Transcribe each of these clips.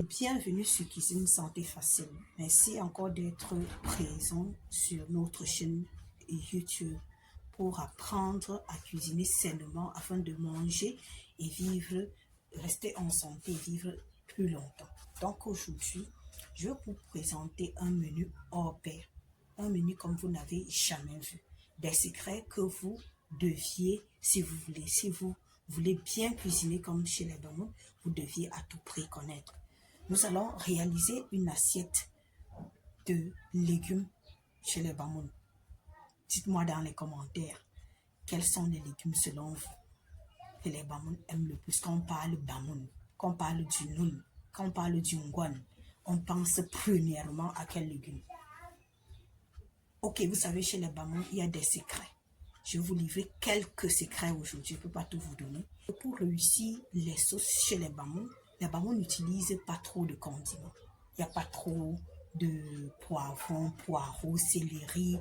Bienvenue sur Cuisine Santé Facile. Merci encore d'être présent sur notre chaîne YouTube pour apprendre à cuisiner sainement afin de manger et vivre, rester en santé et vivre plus longtemps. Donc aujourd'hui, je vais vous présenter un menu hors pair. Un menu comme vous n'avez jamais vu. Des secrets que vous deviez, si vous voulez bien cuisiner comme chez les Bamoun, vous deviez à tout prix connaître. Nous allons réaliser une assiette de légumes chez les Bamoun. Dites-moi dans les commentaires quels sont les légumes selon vous que les Bamoun aiment le plus. Quand on parle Bamoun, quand on parle du Noun, quand on parle du Ngwan, on pense premièrement à quel légume? Ok, vous savez, chez les Bamoun, il y a des secrets. Je vais vous livrer quelques secrets aujourd'hui. Je ne peux pas tout vous donner. Pour réussir les sauces chez les Bamoun n'utilisent pas trop de condiments. Il n'y a pas trop de poivrons, poireaux, céleri,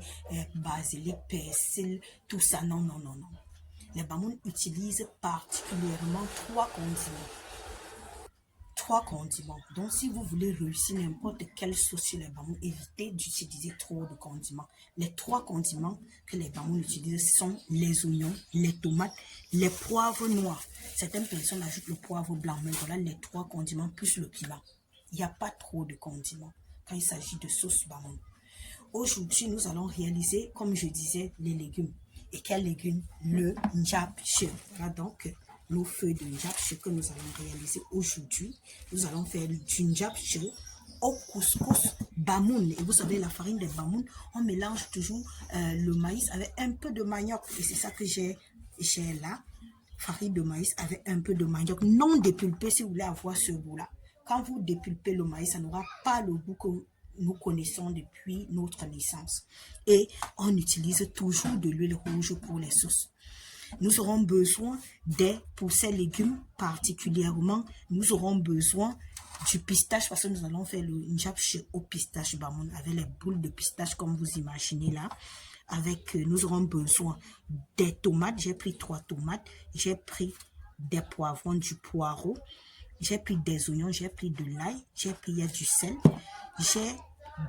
basilic, persil, tout ça. Non, non, non, non. Les Bamoun utilisent particulièrement trois condiments. Donc, si vous voulez réussir n'importe quelle sauce chez les Bamoun, évitez d'utiliser trop de condiments. Les trois condiments que les Bamoun utilisent sont les oignons, les tomates, les poivres noirs. Certaines personnes ajoutent le poivre blanc, mais voilà les trois condiments plus le piment. Il n'y a pas trop de condiments quand il s'agit de sauce Bamoun. Aujourd'hui, nous allons réaliser, comme je disais, les légumes. Et quels légumes? Le njapche. Voilà donc nos feuilles de njapche que nous allons réaliser aujourd'hui. Nous allons faire du njapche au couscous bamoun. Et vous savez, la farine de bamoun, on mélange toujours le maïs avec un peu de manioc. Et c'est ça que j'ai là. Farine de maïs avec un peu de manioc non dépulpé si vous voulez avoir ce goût-là. Quand vous dépulpez le maïs, ça n'aura pas le goût que nous connaissons depuis notre naissance. Et on utilise toujours de l'huile rouge pour les sauces. Nous aurons besoin pour ces légumes particulièrement, nous aurons besoin du pistache parce que nous allons faire le njapche au pistache bamoun avec les boules de pistache comme vous imaginez là. Nous aurons besoin des tomates. J'ai pris 3 tomates. J'ai pris des poivrons, du poireau. J'ai pris des oignons. J'ai pris de l'ail. J'ai pris du sel. J'ai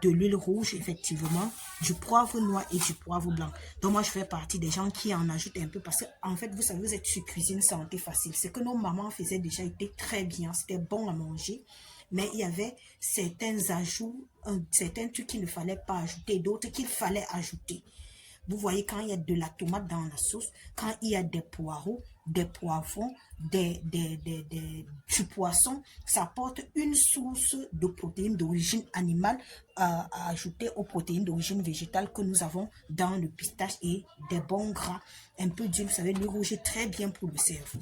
de l'huile rouge, effectivement, du poivre noir et du poivre blanc. Donc, moi, je fais partie des gens qui en ajoutent un peu parce que, en fait, vous savez, vous êtes sur Cuisine Santé Facile. Ce que nos mamans faisaient déjà était très bien. C'était bon à manger. Mais il y avait certains ajouts, certains trucs qu'il ne fallait pas ajouter, d'autres qu'il fallait ajouter. Vous voyez, quand il y a de la tomate dans la sauce, quand il y a des poireaux, des poivrons, du poisson, ça apporte une source de protéines d'origine animale à ajouter aux protéines d'origine végétale que nous avons dans le pistache et des bons gras. Un peu d'huile, vous savez, l'huile rouge est très bien pour le cerveau.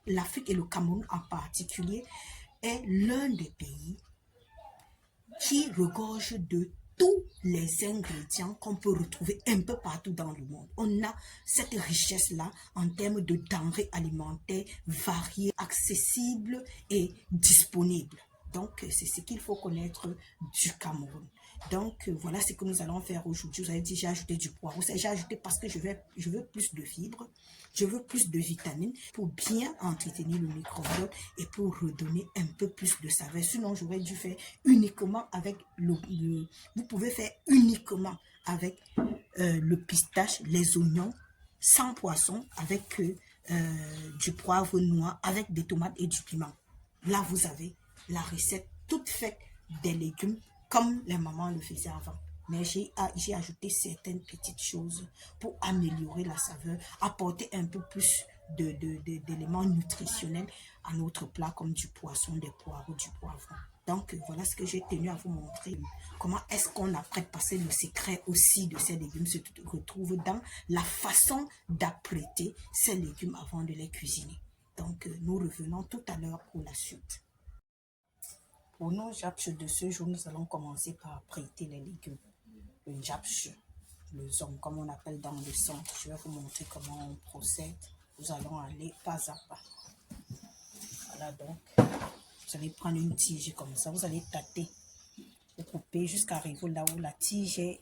L'Afrique et le Cameroun en particulier est l'un des pays qui regorge de tous les ingrédients qu'on peut retrouver un peu partout dans le monde. On a cette richesse-là en termes de denrées alimentaires variées, accessibles et disponibles. Donc, c'est ce qu'il faut connaître du Cameroun. Donc, voilà ce que nous allons faire aujourd'hui. Vous avez dit, j'ai ajouté du poireau. J'ai ajouté parce que je veux plus de fibres, je veux plus de vitamines pour bien entretenir le microbiote et pour redonner un peu plus de saveur. Sinon, j'aurais dû faire uniquement avec vous pouvez faire uniquement avec le pistache, les oignons, sans poisson, avec du poivre noir, avec des tomates et du piment. Là, vous avez la recette toute faite des légumes comme les mamans le faisaient avant. Mais j'ai ajouté certaines petites choses pour améliorer la saveur, apporter un peu plus d'éléments nutritionnels à notre plat comme du poisson, des poireaux, du poivron. Donc, voilà ce que j'ai tenu à vous montrer. Comment est-ce qu'on apprête parce que le secret aussi de ces légumes se retrouve dans la façon d'apprêter ces légumes avant de les cuisiner. Donc, nous revenons tout à l'heure pour la suite. Pour nos japches de ce jour, nous allons commencer par apprêter les légumes. Le japche, le zong, comme on appelle dans le centre. Je vais vous montrer comment on procède. Nous allons aller pas à pas. Voilà donc. Vous allez prendre une tige comme ça. Vous allez tâter. Vous coupez jusqu'à arriver là où la tige est.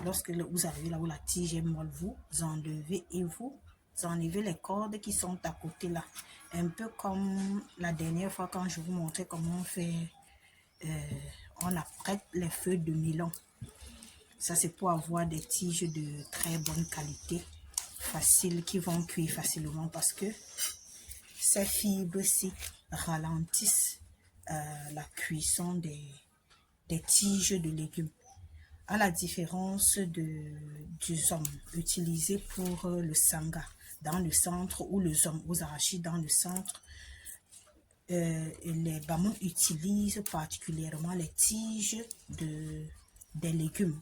Lorsque vous arrivez là où la tige est molle, vous enlevez et vous Vous enlevez les cordes qui sont à côté là. Un peu comme la dernière fois quand je vous montrais comment on fait, on apprête les feuilles de melon. Ça, c'est pour avoir des tiges de très bonne qualité, faciles, qui vont cuire facilement parce que ces fibres-ci ralentissent la cuisson des tiges de légumes. À la différence du zom utilisé pour le sanga dans le centre ou le zom aux arachides dans le centre, les Bamouns utilisent particulièrement les tiges des légumes.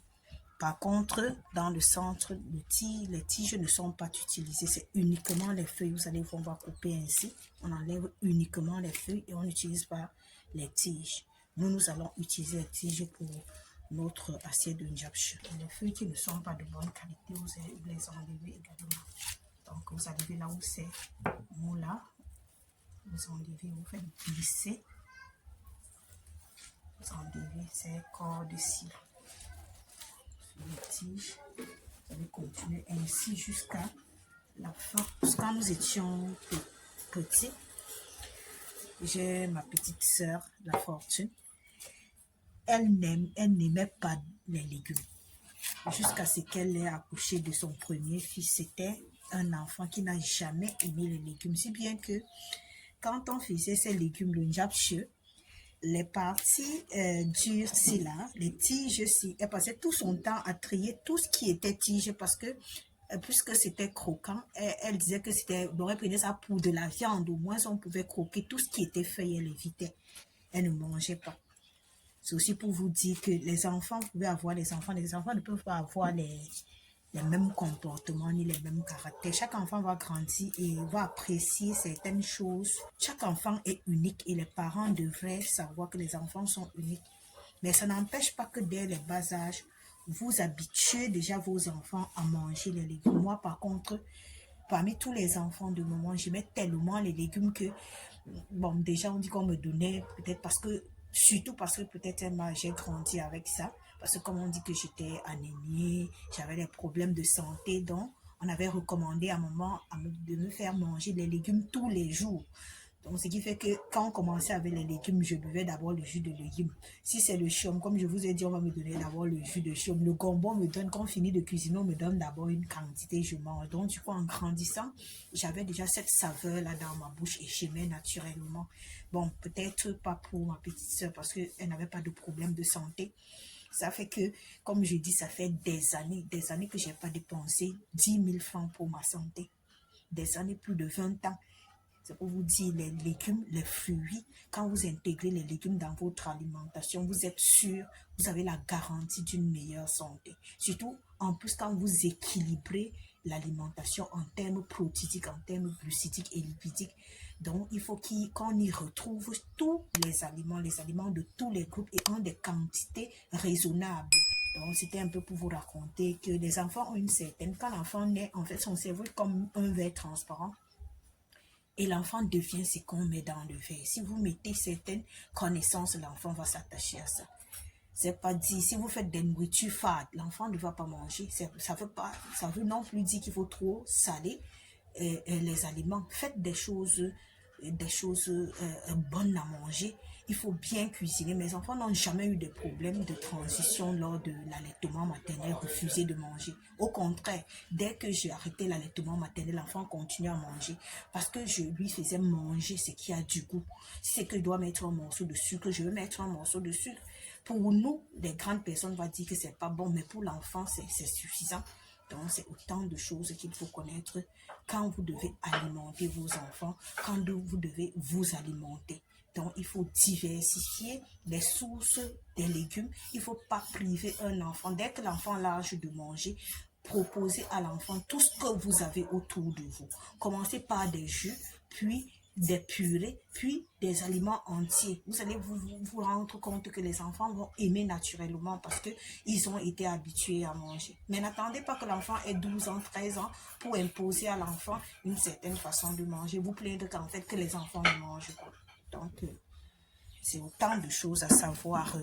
Par contre, dans le centre, les tiges ne sont pas utilisées, c'est uniquement les feuilles. Vous allez voir, on va couper ainsi, on enlève uniquement les feuilles et on n'utilise pas les tiges. Nous allons utiliser les tiges pour notre assiette de njapche. Les feuilles qui ne sont pas de bonne qualité, vous allez les enlever également. Donc, vous enlevez là où c'est moula, vous enlevez, vous faites glisser, vous enlevez ces cordes-ci. Les tiges, vous allez continuer ainsi jusqu'à la fin. Quand nous étions petits, j'ai ma petite sœur, la Fortune. Elle n'aimait pas les légumes. Jusqu'à ce qu'elle ait accouché de son premier fils, c'était un enfant qui n'a jamais aimé les légumes. Si bien que quand on faisait ces légumes, le njapche, les parties dures, c'est là, les tiges, si elle passait tout son temps à trier tout ce qui était tige parce que puisque c'était croquant, elle disait que c'était, on aurait pris ça pour de la viande, au moins on pouvait croquer tout ce qui était feuille, elle évitait, elle ne mangeait pas. C'est aussi pour vous dire que les enfants, vous pouvez avoir les enfants ne peuvent pas avoir les mêmes comportements ni les mêmes caractères. Chaque enfant va grandir et va apprécier certaines choses. Chaque enfant est unique et les parents devraient savoir que les enfants sont uniques. Mais ça n'empêche pas que dès le bas âge, vous habituez déjà vos enfants à manger les légumes. Moi, par contre, parmi tous les enfants de moment, j'aimais tellement les légumes que, bon, déjà, on dit qu'on me donnait, peut-être surtout parce que peut-être j'ai grandi avec ça. Parce que comme on dit que j'étais anémie, j'avais des problèmes de santé, donc on avait recommandé à un moment de me faire manger les légumes tous les jours. Donc, ce qui fait que quand on commençait avec les légumes, je buvais d'abord le jus de légumes. Si c'est le chaume, comme je vous ai dit, on va me donner d'abord le jus de chaume. Le gombo me donne, quand on finit de cuisiner, on me donne d'abord une quantité, je mange. Donc, du coup, en grandissant, j'avais déjà cette saveur-là dans ma bouche et j'aimais naturellement. Bon, peut-être pas pour ma petite soeur parce qu'elle n'avait pas de problème de santé. Ça fait que, comme je dis, ça fait des années que je n'ai pas dépensé 10 000 francs pour ma santé. Des années, plus de 20 ans. C'est pour vous dire, les légumes, les fruits, quand vous intégrez les légumes dans votre alimentation, vous êtes sûr, vous avez la garantie d'une meilleure santé. Surtout, en plus, quand vous équilibrez l'alimentation en termes protidiques, en termes glucidiques et lipidiques. Donc, il faut qu'on y retrouve tous les aliments de tous les groupes et en des quantités raisonnables. Donc, c'était un peu pour vous raconter que les enfants ont une certaine... Quand l'enfant naît, en fait, son cerveau est comme un verre transparent. Et l'enfant devient ce qu'on met dans le verre. Si vous mettez certaines connaissances, l'enfant va s'attacher à ça. C'est pas dit, si vous faites des nourritures fades, l'enfant ne va pas manger. Ça veut non plus dire qu'il faut trop saler les aliments. Faites des choses bonnes à manger. Il faut bien cuisiner. Mes enfants n'ont jamais eu de problème de transition lors de l'allaitement maternel, refusé de manger. Au contraire, dès que j'ai arrêté l'allaitement maternel, l'enfant continue à manger parce que je lui faisais manger ce qui a du goût. Si c'est que je dois mettre un morceau de sucre, je vais mettre un morceau de sucre. Pour nous, les grandes personnes vont dire que c'est pas bon, mais pour l'enfant, c'est suffisant. Donc, c'est autant de choses qu'il faut connaître quand vous devez alimenter vos enfants, quand vous devez vous alimenter. Donc, il faut diversifier les sources des légumes. Il ne faut pas priver un enfant. Dès que l'enfant a l'âge de manger, proposez à l'enfant tout ce que vous avez autour de vous. Commencez par des jus, puis des purées, puis des aliments entiers. Vous allez vous rendre compte que les enfants vont aimer naturellement parce qu'ils ont été habitués à manger. Mais n'attendez pas que l'enfant ait 12 ans, 13 ans pour imposer à l'enfant une certaine façon de manger. Vous plaindre qu'en fait que les enfants ne mangent pas. Donc, c'est autant de choses à savoir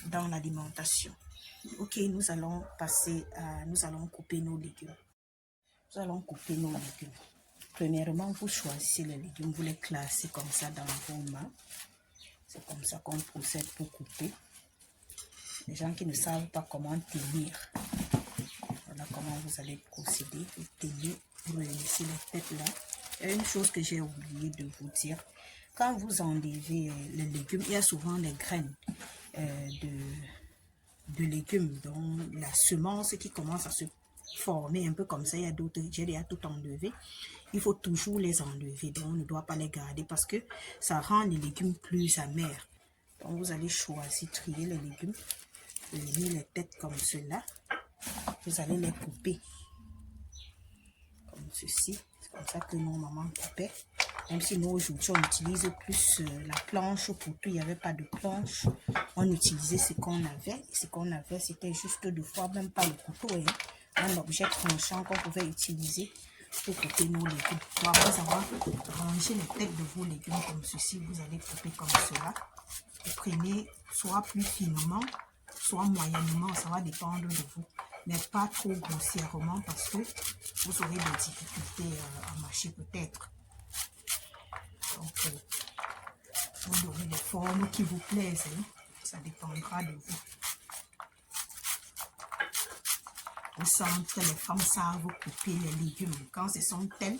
dans l'alimentation. Ok, nous allons couper nos légumes. Nous allons couper nos légumes. Premièrement, vous choisissez les légumes, vous les classez comme ça dans vos mains. C'est comme ça qu'on procède pour couper. Les gens qui ne savent pas comment tenir, voilà comment vous allez procéder. Vous tenez, vous réunissez les têtes là. Il y a une chose que j'ai oublié de vous dire. Quand vous enlevez les légumes, il y a souvent des graines de légumes, donc la semence qui commence à se former un peu comme ça. Il y a d'autres, j'ai déjà tout enlevé. Il faut toujours les enlever, donc on ne doit pas les garder parce que ça rend les légumes plus amers. Donc vous allez choisir, trier les légumes, réunir les têtes comme cela. Vous allez les couper comme ceci. C'est comme ça que nos mamans coupaient. Même si nous aujourd'hui on utilise plus la planche pour tout, il n'y avait pas de planche. On utilisait ce qu'on avait. Et ce qu'on avait, c'était juste deux fois, même pas le couteau, hein, un objet tranchant qu'on pouvait utiliser pour couper nos légumes. Donc, après avoir rangé les têtes de vos légumes comme ceci, vous allez couper comme cela. Vous prenez soit plus finement, soit moyennement, ça va dépendre de vous. Mais pas trop grossièrement parce que vous aurez des difficultés à mâcher peut-être. Donc, vous aurez des formes qui vous plaisent. Hein? Ça dépendra de vous. Au centre, les femmes savent couper les légumes. Quand ce sont elles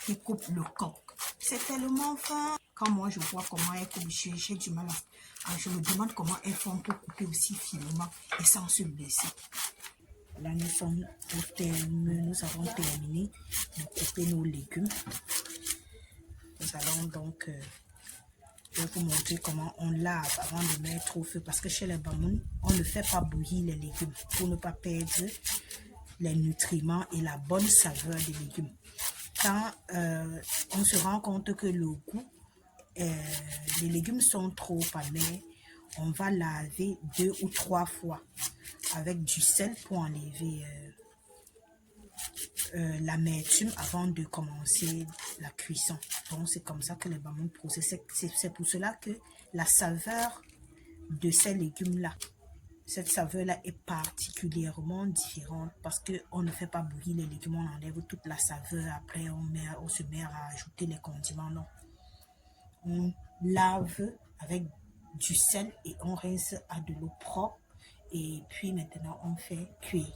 qui coupent le coq, c'est tellement fin. Quand moi je vois comment elles coupent, j'ai du mal à... Je me demande comment elles font pour couper aussi finement et sans se blesser. Là, nous avons terminé de couper nos légumes. Nous allons donc vous montrer comment on lave avant de mettre au feu. Parce que chez les Bamoun, on ne fait pas bouillir les légumes pour ne pas perdre les nutriments et la bonne saveur des légumes. Quand on se rend compte que le goût, les légumes sont trop amers, on va laver 2 ou 3 fois avec du sel pour enlever l'amertume avant de commencer la cuisson. Donc c'est comme ça que les Bamoun procèdent. C'est pour cela que la saveur de ces légumes-là, cette saveur-là est particulièrement différente parce qu'on ne fait pas bouillir les légumes, on enlève toute la saveur, après on se met à ajouter les condiments. Non. On lave avec du sel et on rince à de l'eau propre et puis maintenant on fait cuire.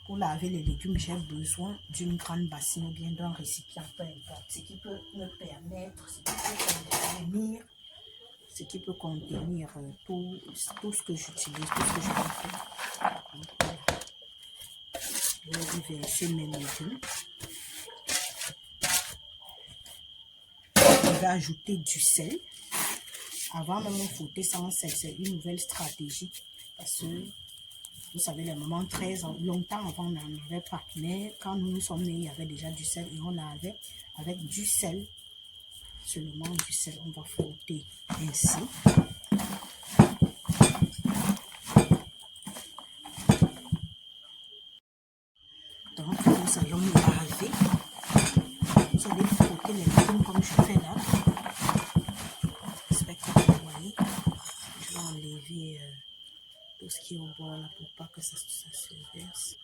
Pour laver les légumes, j'ai besoin d'une grande bassine ou bien d'un récipient, peu importe. Ce qui peut me permettre, ce qui peut contenir tout ce que j'utilise, tout ce que je vais faire. Je vais y verser mes légumes. Je vais ajouter du sel. Avant même de fouetter sans sel, c'est une nouvelle stratégie. Parce que vous savez, les mamans très longtemps avant, on n'en avait pas. Mais quand nous sommes nés, il y avait déjà du sel et on avait avec du sel, seulement du sel. On va frotter ainsi. Donc, nous allons laver. Vous allez frotter les légumes comme je fais là. J'espère que vous voyez. Je vais enlever tout ce qui est au bord là pour pas que ça se verse.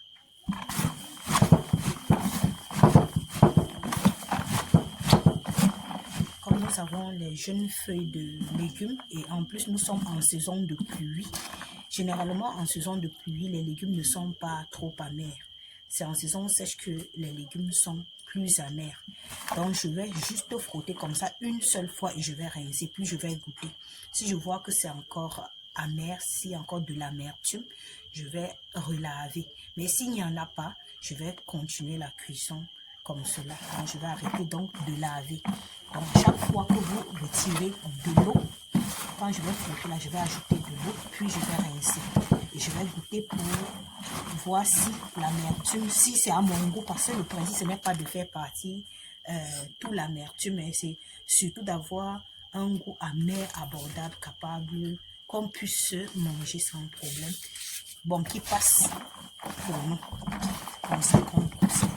Comme nous avons les jeunes feuilles de légumes et en plus nous sommes en saison de pluie. Généralement en saison de pluie, les légumes ne sont pas trop amers. C'est en saison sèche que les légumes sont plus amers. Donc je vais juste frotter comme ça une seule fois et je vais rincer, puis je vais goûter. Si je vois que c'est encore amer, s'il y a encore de l'amertume, je vais relaver. Mais s'il n'y en a pas, je vais continuer la cuisson comme cela. Donc je vais arrêter donc de laver. Donc chaque fois que vous retirez de l'eau, quand je vais frotter là, je vais ajouter de l'eau, puis je vais rincer. Et je vais goûter pour voir si l'amertume, si c'est à mon goût, parce que le principe, ce n'est pas de faire partir tout l'amertume, mais c'est surtout d'avoir un goût amer, abordable, capable, qu'on puisse manger sans problème. Bon, qui passe pour nous. Comme ça qu'on procède.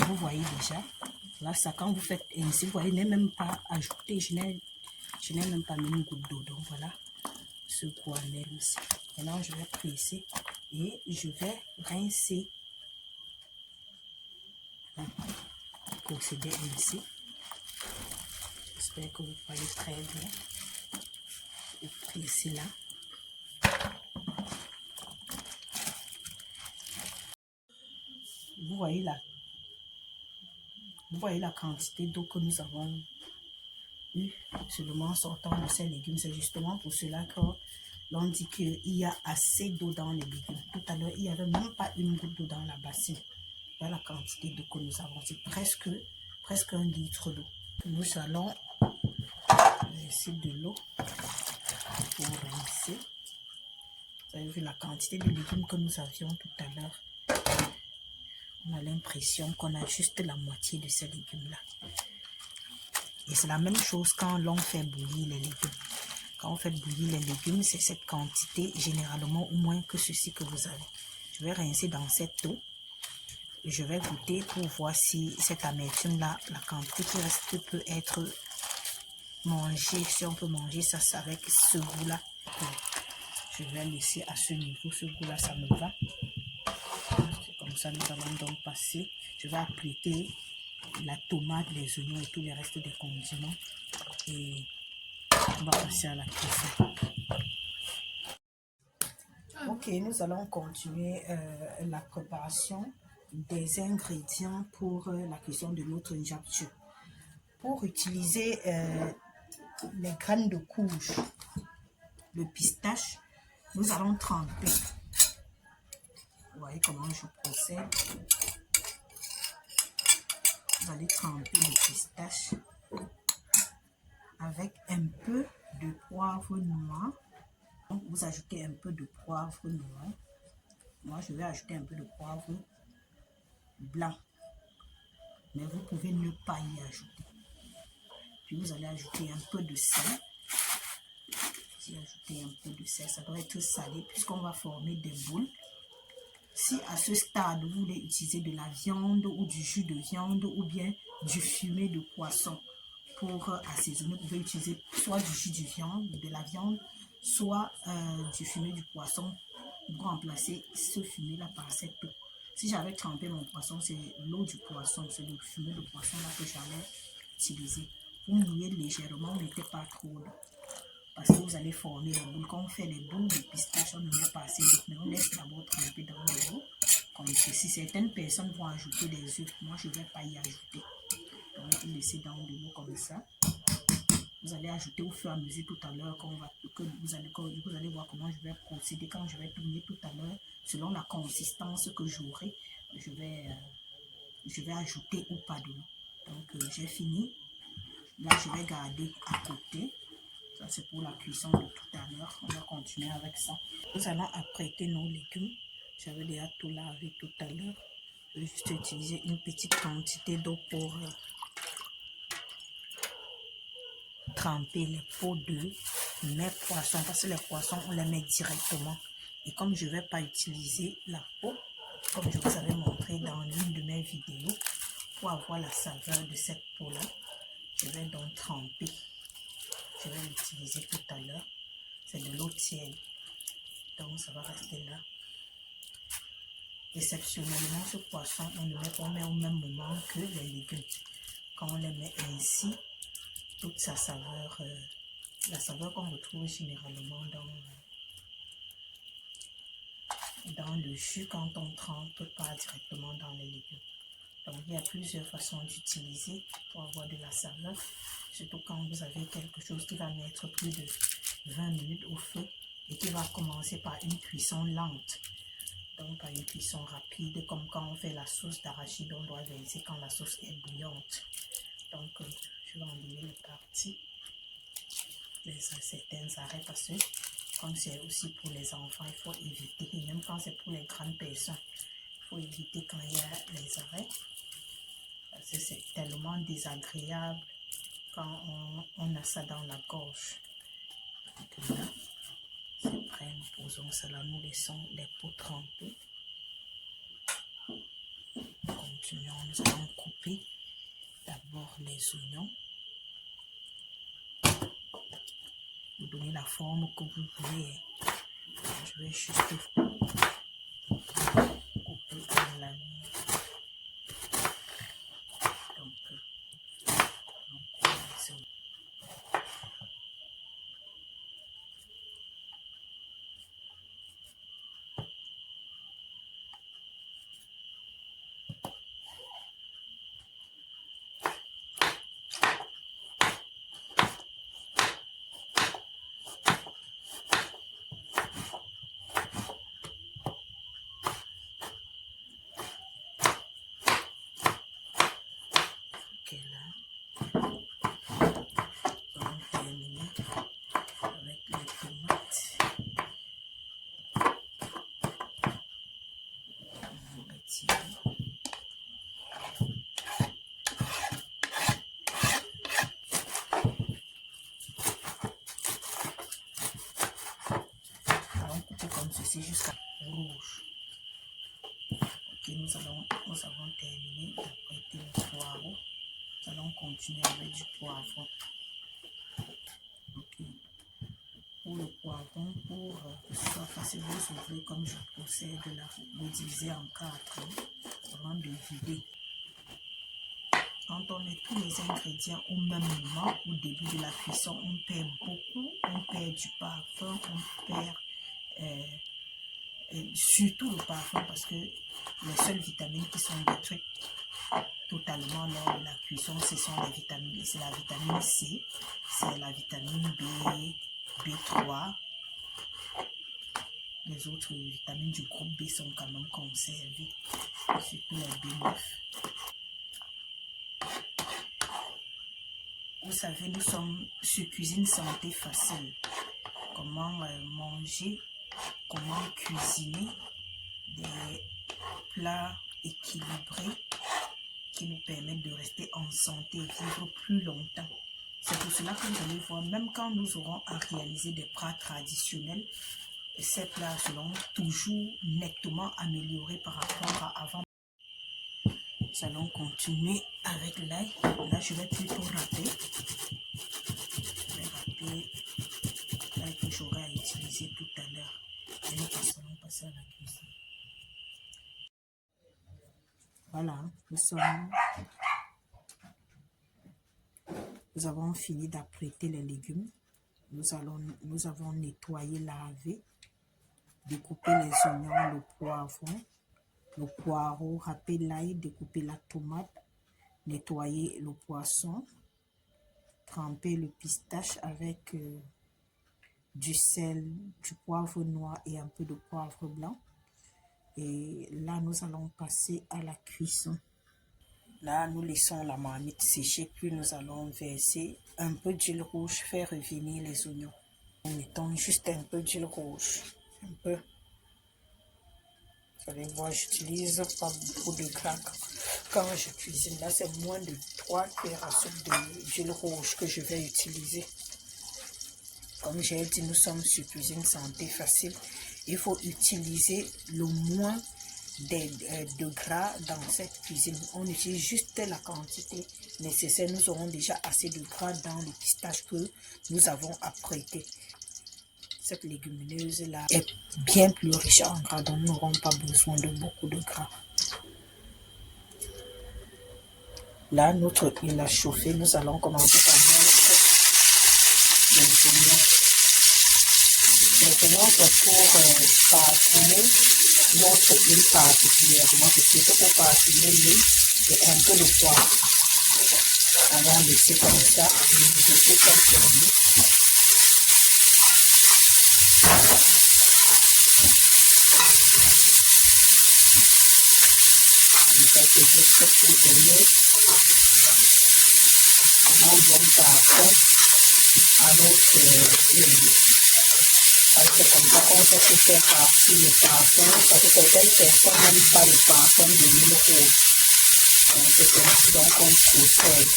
Vous voyez déjà, là, ça, quand vous faites ainsi, vous voyez, je n'ai même pas ajouté, je Je n'ai même pas mis une goutte d'eau. Donc voilà ce poêle ici. Maintenant, je vais presser et je vais rincer. Procéder ainsi. J'espère que vous voyez très bien. Et presser là. Vous voyez la quantité d'eau que nous avons eu seulement en sortant de ces légumes. C'est justement pour cela que l'on dit qu'il y a assez d'eau dans les légumes. Tout à l'heure, il n'y avait même pas une goutte d'eau dans la bassine. Voilà la quantité d'eau que nous avons. C'est presque 1 litre d'eau. Nous allons laisser de l'eau pour rincer. Vous avez vu la quantité de légumes que nous avions tout à l'heure. On a l'impression qu'on a juste la moitié de ces légumes-là. Et c'est la même chose quand l'on fait bouillir les légumes. Quand on fait bouillir les légumes, c'est cette quantité, généralement au moins que ceci que vous avez. Je vais rincer dans cette eau. Je vais goûter pour voir si cette amertume-là, la quantité qui reste peut être mangée. Si on peut manger ça avec ce goût-là. Je vais laisser à ce niveau. Ce goût-là, ça me va. Comme ça, nous allons donc passer. Je vais apprêter la tomate, les oignons et tout le reste des condiments. Et on va passer à la cuisson. Ok, nous allons continuer la préparation des ingrédients pour la cuisson de notre japchae. Pour utiliser les graines de courge, le pistache, nous allons tremper. Vous voyez comment je procède. Vous allez tremper le pistache avec un peu de poivre noir. Donc, vous ajoutez un peu de poivre noir. Moi, je vais ajouter un peu de poivre blanc. Mais vous pouvez ne pas y ajouter. Puis, vous allez ajouter un peu de sel. Si ajouter un peu de sel, ça doit être salé puisqu'on va former des boules. Si à ce stade, vous voulez utiliser de la viande ou du jus de viande ou bien du fumé de poisson pour assaisonner, vous pouvez utiliser soit du jus de la viande, soit du fumé du poisson pour remplacer ce fumé-là par cette eau. Si j'avais trempé mon poisson, c'est l'eau du poisson, c'est le fumé de poisson là que j'allais utiliser. Vous mouillez légèrement, mettez pas trop d'eau. Parce que vous allez former les boules. Quand on fait les boules de pistache, on ne met pas assez d'eau, mais on laisse d'abord tremper dans l'eau. Comme ceci, certaines personnes vont ajouter des œufs. Moi, je ne vais pas y ajouter. Donc, vous laissez dans de l'eau comme ça. Vous allez ajouter au fur et à mesure tout à l'heure que vous allez voir comment je vais procéder quand je vais tourner tout à l'heure. Selon la consistance que j'aurai, je vais ajouter ou pas de l'eau. Donc, j'ai fini. Là, je vais garder à côté. Ça, c'est pour la cuisson de tout à l'heure. On va continuer avec ça. Nous allons apprêter nos légumes. J'avais déjà tout lavé tout à l'heure. Je vais juste utiliser une petite quantité d'eau pour tremper les peaux de mes poissons. Parce que les poissons, on les met directement. Et comme je ne vais pas utiliser la peau, comme je vous avais montré dans l'une de mes vidéos, pour avoir la saveur de cette peau-là, je vais donc tremper. Je vais l'utiliser tout à l'heure. C'est de l'eau tiède. Donc, ça va rester là. Exceptionnellement, ce poisson, on le met au même moment que les légumes. Quand on les met ainsi, toute sa saveur, la saveur qu'on retrouve généralement dans le jus quand on trempe pas directement dans les légumes. Donc, il y a plusieurs façons d'utiliser pour avoir de la saveur. Surtout quand vous avez quelque chose qui va mettre plus de 20 minutes au feu et qui va commencer par une cuisson lente. Donc, par une cuisson rapide, comme quand on fait la sauce d'arachide, on doit vérifier quand la sauce est bouillante. Donc, je vais enlever les parties, certains arrêts, parce que comme c'est aussi pour les enfants, il faut éviter. Et même quand c'est pour les grandes personnes, il faut éviter quand il y a les arrêts. Parce que c'est tellement désagréable quand on a ça dans la gorge. Donc là, c'est prêt, nous posons cela, nous laissons les peaux tremper. Continuons, nous allons couper d'abord les oignons. donner la forme que vous voulez. Je vais juste couper à la main. Ok, là, on va terminer avec les tomates. On va retirer. On coupe comme ceci jusqu'à rouge. Ok, nous avons terminé d'apprêter le poireau. Nous allons continuer avec du poivron. Ok. Pour le poivron, pour que ce soit facile, vous ouvrez comme je procède là, vous divisez en 4 avant de vider. Quand on met tous les ingrédients au même moment, au début de la cuisson, on perd beaucoup, on perd du parfum, on perd surtout le parfum parce que les seules vitamines qui sont détruites totalement lors de la cuisson, ce sont les vitamines. C'est la vitamine C, c'est la vitamine B3. Les autres vitamines du groupe B sont quand même conservées, surtout les B9. Vous savez, nous sommes sur Cuisine Santé Facile. Comment manger, comment cuisiner des plats équilibrés qui nous permettent de rester en santé et vivre plus longtemps. C'est pour cela que vous allez voir, même quand nous aurons à réaliser des plats traditionnels, ces plats seront toujours nettement améliorés par rapport à avant. Nous allons continuer avec l'ail. Là, je vais plutôt râper. Je vais râper l'ail que j'aurai à utiliser tout à l'heure. Et nous allons passer à la cuisine. Voilà, nous avons fini d'apprêter les légumes. Nous avons nettoyé, lavé, découpé les oignons, le poivron, le poireau, râpé l'ail, découper la tomate, nettoyer le poisson, tremper le pistache avec du sel, du poivre noir et un peu de poivre blanc. Et là, nous allons passer à la cuisson. Là, nous laissons la marmite sécher, puis nous allons verser un peu d'huile rouge, faire revenir les oignons. Nous mettons juste un peu d'huile rouge, un peu. Vous allez voir, j'utilise pas beaucoup de gras quand je cuisine. Là, c'est moins de 3 cuillères à soupe d'huile rouge que je vais utiliser. Comme j'ai dit, nous sommes sur Cuisine Santé Facile. Il faut utiliser le moins de gras dans cette cuisine. On utilise juste la quantité nécessaire. Nous aurons déjà assez de gras dans les pistaches que nous avons apprêtées. Cette légumineuse-là est bien plus riche en gras, donc nous n'aurons pas besoin de beaucoup de gras. Là, notre huile a chauffé. Nous allons commencer par mettre les oignons. Les oignons, c'est pour parfumer notre huile particulièrement. C'est surtout pour parfumer l'huile et un peu de poivre. On va laisser comme ça, laisser comme sur l'huile. C'est juste pour donner un bon parfum à notre huile. C'est comme ça qu'on peut faire partie le parfum, parce que certaines personnes n'aiment pas le parfum de l'huile rouge. Donc c'est ainsi donc on procède.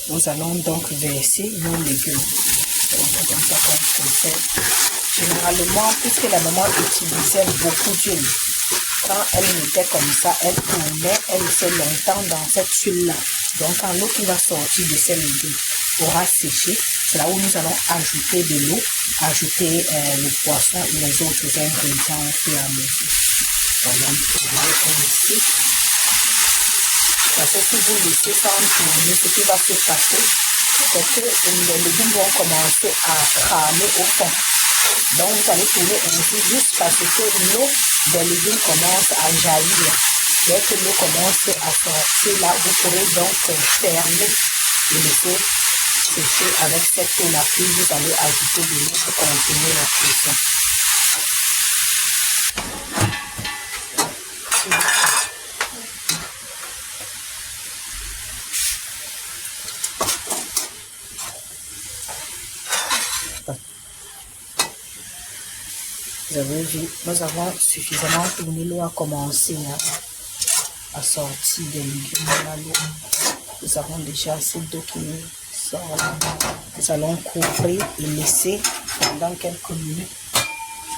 Nous allons donc verser nos légumes. C'est comme ça qu'on procède. Généralement, puisque la maman utilisait beaucoup d'huile, quand elle mettait comme ça, elle tournait, elle restait longtemps dans cette huile-là. Donc, quand l'eau qui va sortir de ces légumes aura séché, c'est là où nous allons ajouter de l'eau, ajouter le poisson et les autres ingrédients au fur et à mesure. Donc, ici. Parce que si vous laissez ça en tourner, ce qui va se passer, c'est que les légumes vont commencer à cramer au fond. Donc, vous allez tourner ainsi jusqu'à ce que l'eau des légumes commence à jaillir. Dès que l'eau commence à sortir, là, vous pourrez donc fermer et laisser sécher avec cette eau-là. Puis, vous allez ajouter de l'eau pour continuer la cuisson. Vous avez vu, nous avons suffisamment tourné, l'eau a commencé à sortir des légumes de la l'eau. Nous avons déjà assez d'eau qui nous sort là. Nous allons couvrir et laisser pendant quelques minutes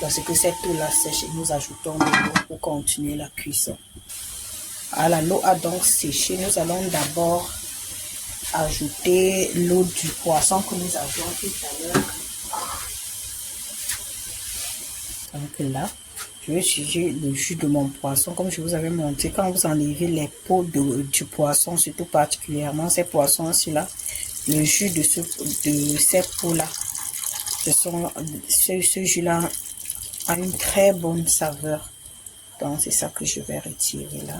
parce que cette eau-là sèche et nous ajoutons de l'eau pour continuer la cuisson. Alors, l'eau a donc séché. Nous allons d'abord ajouter l'eau du poisson que nous avions tout à l'heure. Donc là, je vais utiliser le jus de mon poisson. Comme je vous avais montré, quand vous enlevez les peaux du poisson, surtout particulièrement ces poissons-ci-là, le jus de ces peaux-là, ce jus-là a une très bonne saveur. Donc c'est ça que je vais retirer là.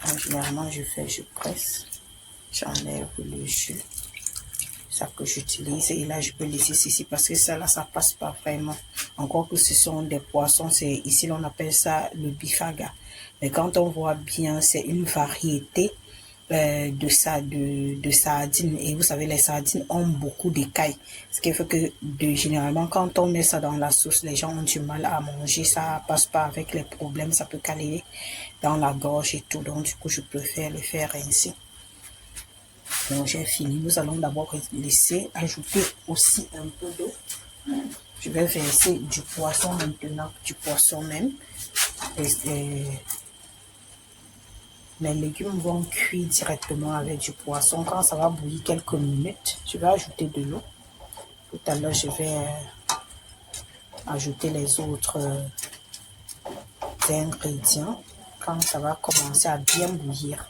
Donc, généralement, je presse, j'enlève le jus. Ça que j'utilise et là je peux laisser ceci parce que ça là ça passe pas vraiment, encore que ce sont des poissons, c'est ici on appelle ça le bifaga, mais quand on voit bien c'est une variété de sardines et vous savez les sardines ont beaucoup d'écailles, ce qui fait que généralement quand on met ça dans la sauce les gens ont du mal à manger, ça passe pas avec les problèmes, ça peut caler dans la gorge et tout, donc du coup je préfère le faire ainsi. Donc j'ai fini, nous allons d'abord laisser ajouter aussi un peu d'eau. Je vais verser du poisson maintenant, du poisson même. Mes légumes vont cuire directement avec du poisson. Quand ça va bouillir quelques minutes, je vais ajouter de l'eau. Tout à l'heure, je vais ajouter les autres ingrédients. Quand ça va commencer à bien bouillir,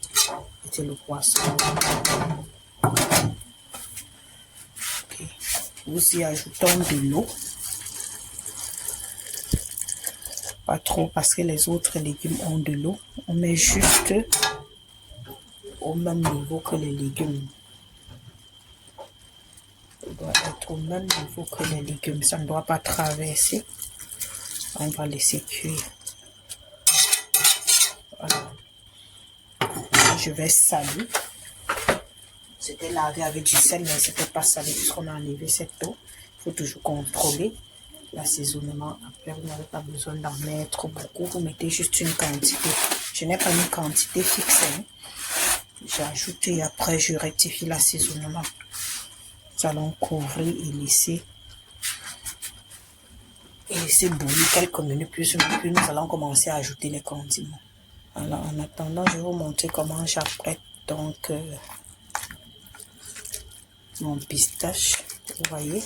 c'est le poisson. Okay. Nous y ajoutons de l'eau. Pas trop parce que les autres légumes ont de l'eau. On met juste au même niveau que les légumes. Ça doit être au même niveau que les légumes. Ça ne doit pas traverser. On va laisser cuire. Voilà. Je vais saler. C'était lavé avec du sel, mais c'était pas salé puisqu'on a enlevé cette eau. Il faut toujours contrôler l'assaisonnement. Après, vous n'avez pas besoin d'en mettre beaucoup. Vous mettez juste une quantité. Je n'ai pas une quantité fixe. Hein. J'ai ajouté et après je rectifie l'assaisonnement. Nous allons couvrir et laisser bouillir quelques minutes. Puis nous allons commencer à ajouter les condiments. Alors, en attendant, je vais vous montrer comment j'apprête donc mon pistache. Vous voyez,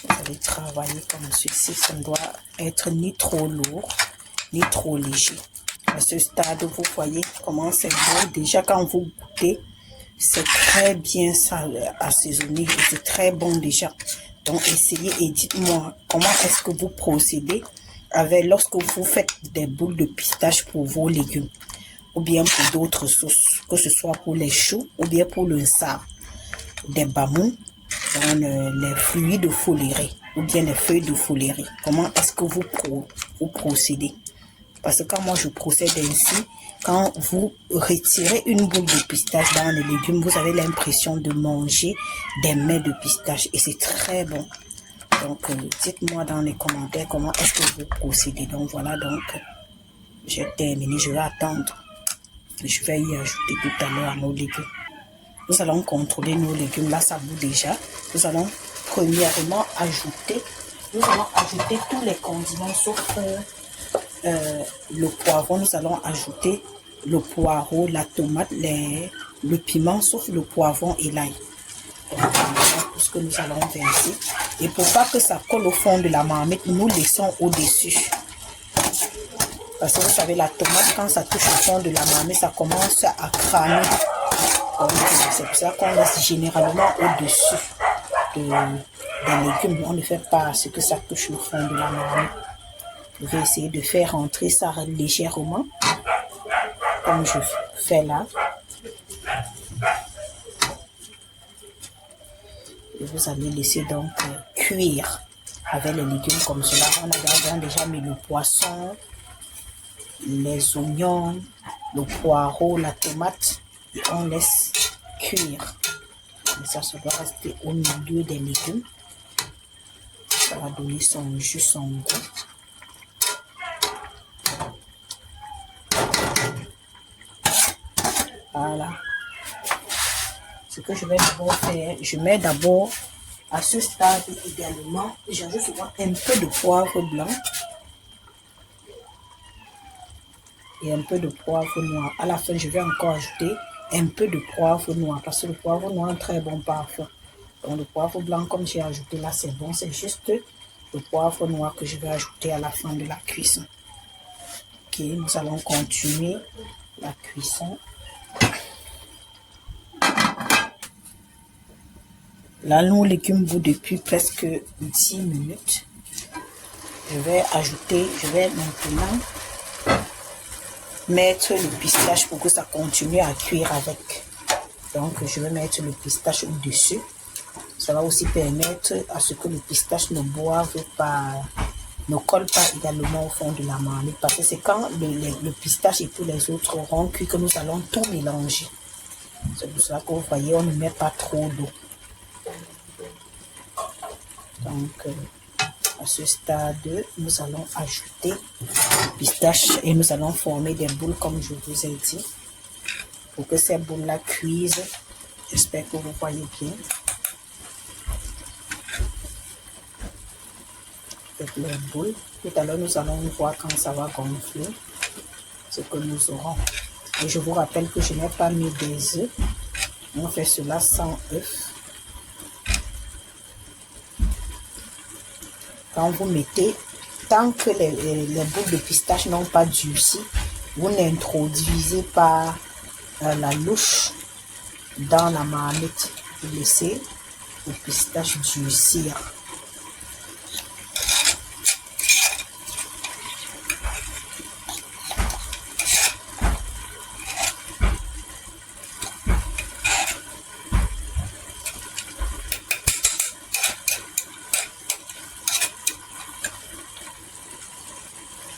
vous allez travailler comme ceci. Ça ne doit être ni trop lourd, ni trop léger. À ce stade, vous voyez comment c'est beau. Déjà, quand vous goûtez, c'est très bien assaisonné. C'est très bon déjà. Donc, essayez et dites-moi comment est-ce que vous procédez lorsque vous faites des boules de pistache pour vos légumes ou bien pour d'autres sauces, que ce soit pour les choux ou bien pour le sar, des bamous, les fruits de foléré ou bien les feuilles de foléré. Comment est-ce que vous procédez? Parce que quand moi je procède ainsi, quand vous retirez une boule de pistache dans les légumes, vous avez l'impression de manger des mets de pistache et c'est très bon. Donc, dites-moi dans les commentaires comment est-ce que vous procédez. Donc, voilà, donc, j'ai terminé. Je vais attendre. Je vais y ajouter tout à l'heure nos légumes. Nous allons contrôler nos légumes. Là, ça bout déjà. Nous allons premièrement ajouter Nous allons ajouter tous les condiments sauf le poivron. Nous allons ajouter le poireau, la tomate, le piment, sauf le poivron et l'ail. Tout ce que nous allons verser. Et pour pas que ça colle au fond de la marmite, nous laissons au-dessus. Parce que vous savez, la tomate, quand ça touche au fond de la marmite, ça commence à cramer. C'est pour ça qu'on laisse généralement au-dessus des légumes. On ne fait pas ce que ça touche le fond de la marmite. Je vais essayer de faire rentrer ça légèrement, comme je fais là. Et vous allez laisser donc cuire avec les légumes comme cela. On a déjà mis le poisson, les oignons, le poireau, la tomate. Et on laisse cuire. Et ça doit rester au milieu des légumes. Ça va donner son jus, son goût. Voilà. Ce que je vais d'abord faire, je mets d'abord à ce stade également, j'ajoute souvent un peu de poivre blanc et un peu de poivre noir. À la fin, je vais encore ajouter un peu de poivre noir parce que le poivre noir a un très bon parfum. Donc le poivre blanc, comme j'ai ajouté là, c'est bon. C'est juste le poivre noir que je vais ajouter à la fin de la cuisson. Ok, nous allons continuer la cuisson. Là, nos légumes bout depuis presque 10 minutes. Je vais maintenant mettre le pistache pour que ça continue à cuire avec. Donc, je vais mettre le pistache au-dessus. Ça va aussi permettre à ce que le pistache ne colle pas également au fond de la marmite. Parce que c'est quand le pistache et tous les autres auront cuit que nous allons tout mélanger. C'est pour ça que vous voyez, on ne met pas trop d'eau. Donc, à ce stade, nous allons ajouter le pistache et nous allons former des boules comme je vous ai dit. Pour que ces boules-là cuisent, j'espère que vous voyez bien. Avec les boules. Tout à l'heure, nous allons voir quand ça va gonfler ce que nous aurons. Et je vous rappelle que je n'ai pas mis des œufs. On fait cela sans œufs. Quand vous mettez, tant que les boules de pistache n'ont pas durci, vous n'introduisez pas la louche dans la marmite. Vous laissez le pistache durcir.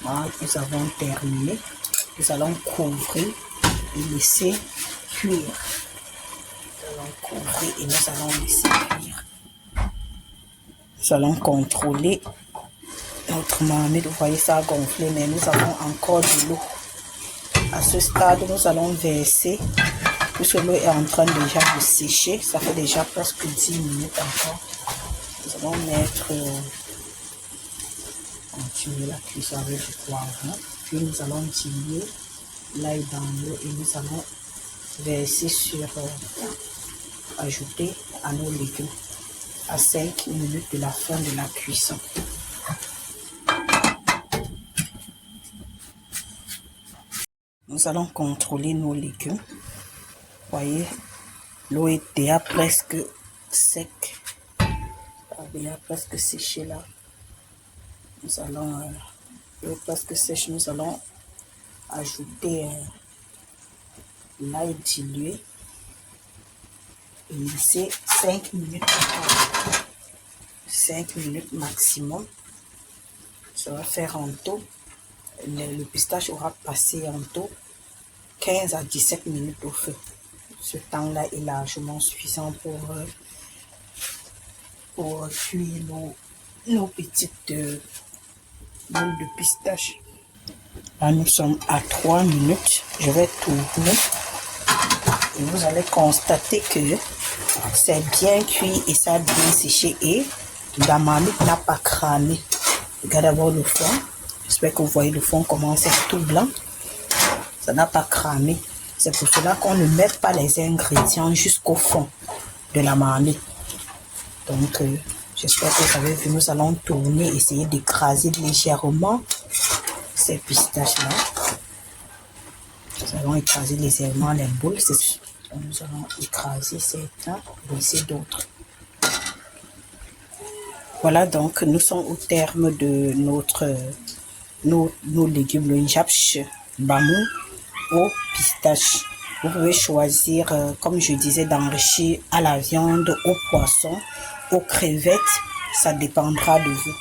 Voilà, nous avons terminé. Nous allons couvrir et laisser cuire. Nous allons couvrir et nous allons laisser cuire. Nous allons contrôler notre marmite. Vous voyez, ça a gonflé, mais nous avons encore de l'eau. À ce stade, nous allons verser, puisque l'eau est en train déjà de sécher. Ça fait déjà presque 10 minutes encore. Nous allons mettre... continuer la cuisson avec du poivron. Puis nous allons diluer l'ail dans l'eau et nous allons verser ajouter à nos légumes à 5 minutes de la fin de la cuisson. Nous allons contrôler nos légumes. Vous voyez, l'eau est déjà presque sec. Elle a presque séché là. Nous allons, presque sèche, nous allons ajouter l'ail dilué et laisser 5 minutes, 5 minutes maximum. Ça va faire en tout, le pistache aura passé en tout 15 à 17 minutes au feu. Ce temps-là est largement suffisant pour cuire nos petites boules de pistache. Là, nous sommes à 3 minutes. Je vais tourner et vous allez constater que c'est bien cuit et ça a bien séché. Et La marmite n'a pas cramé. Regardez d'abord le fond. J'espère que vous voyez le fond comment c'est tout blanc. Ça n'a pas cramé. C'est pour cela qu'on ne met pas les ingrédients jusqu'au fond de la marmite. Donc, j'espère que vous avez vu. Nous allons tourner, essayer d'écraser légèrement ces pistaches-là. Nous allons écraser légèrement les boules. Nous allons écraser certains et laisser d'autres. Voilà, donc nous sommes au terme de nos légumes, le njapch bamou aux pistaches. Vous pouvez choisir, comme je disais, d'enrichir à la viande, au poisson, aux crevettes. Ça dépendra de vous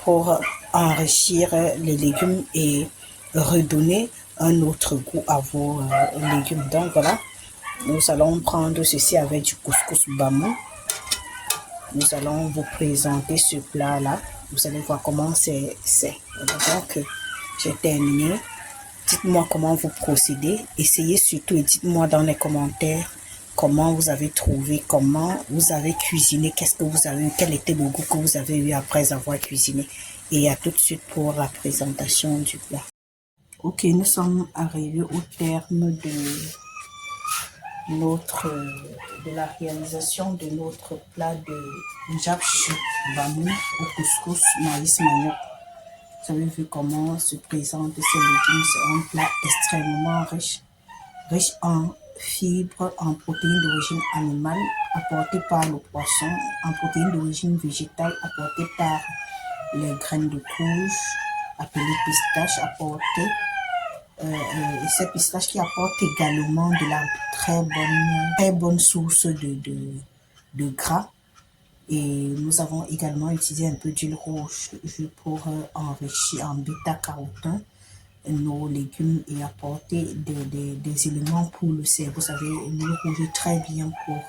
pour enrichir les légumes et redonner un autre goût à vos légumes. Donc voilà, nous allons prendre ceci avec du couscous bamou. Nous allons vous présenter ce plat-là. Vous allez voir comment c'est. Donc, j'ai terminé. Dites-moi comment vous procédez. Essayez surtout et dites-moi dans les commentaires comment vous avez trouvé, comment vous avez cuisiné, qu'est-ce que vous avez eu, quel était le goût que vous avez eu après avoir cuisiné. Et à tout de suite pour la présentation du plat. Ok, nous sommes arrivés au terme de la réalisation de notre plat de njapch bamou au couscous maïs manioc. Vous avez vu comment se présentent ces légumes. C'est un plat extrêmement riche en fibres, en protéines d'origine animale apportées par le poisson, en protéines d'origine végétale apportées par les graines de courge appelées pistaches apportées. Et ces pistaches qui apportent également de la très bonne source de gras. Et nous avons également utilisé un peu d'huile rouge pour enrichir en bêta-carotène nos légumes et apporter des éléments pour le cerveau. Vous savez, l'huile rouge est très bien pour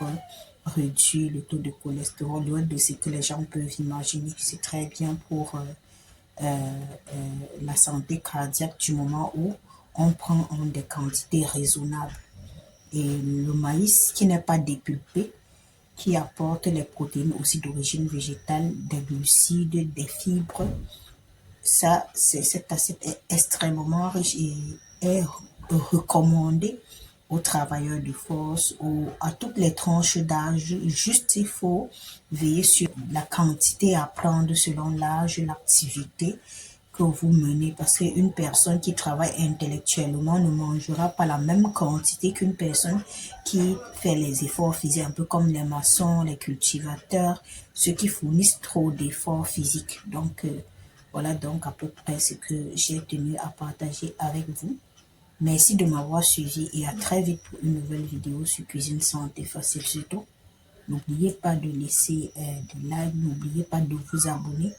réduire le taux de cholestérol, loin de ce que les gens peuvent imaginer. C'est très bien pour la santé cardiaque du moment où on prend en des quantités raisonnables. Et le maïs qui n'est pas dépulpé, qui apporte les protéines aussi d'origine végétale, des glucides, des fibres. Ça, cet acide est extrêmement riche et est recommandé aux travailleurs de force, à toutes les tranches d'âge. Juste, il faut veiller sur la quantité à prendre selon l'âge, l'activité que vous menez, parce qu'une personne qui travaille intellectuellement ne mangera pas la même quantité qu'une personne qui fait les efforts physiques, un peu comme les maçons, les cultivateurs, ceux qui fournissent trop d'efforts physiques. Donc, voilà donc à peu près ce que j'ai tenu à partager avec vous. Merci de m'avoir suivi et à très vite pour une nouvelle vidéo sur Cuisine Santé Facile. Surtout, n'oubliez pas de laisser des likes, n'oubliez pas de vous abonner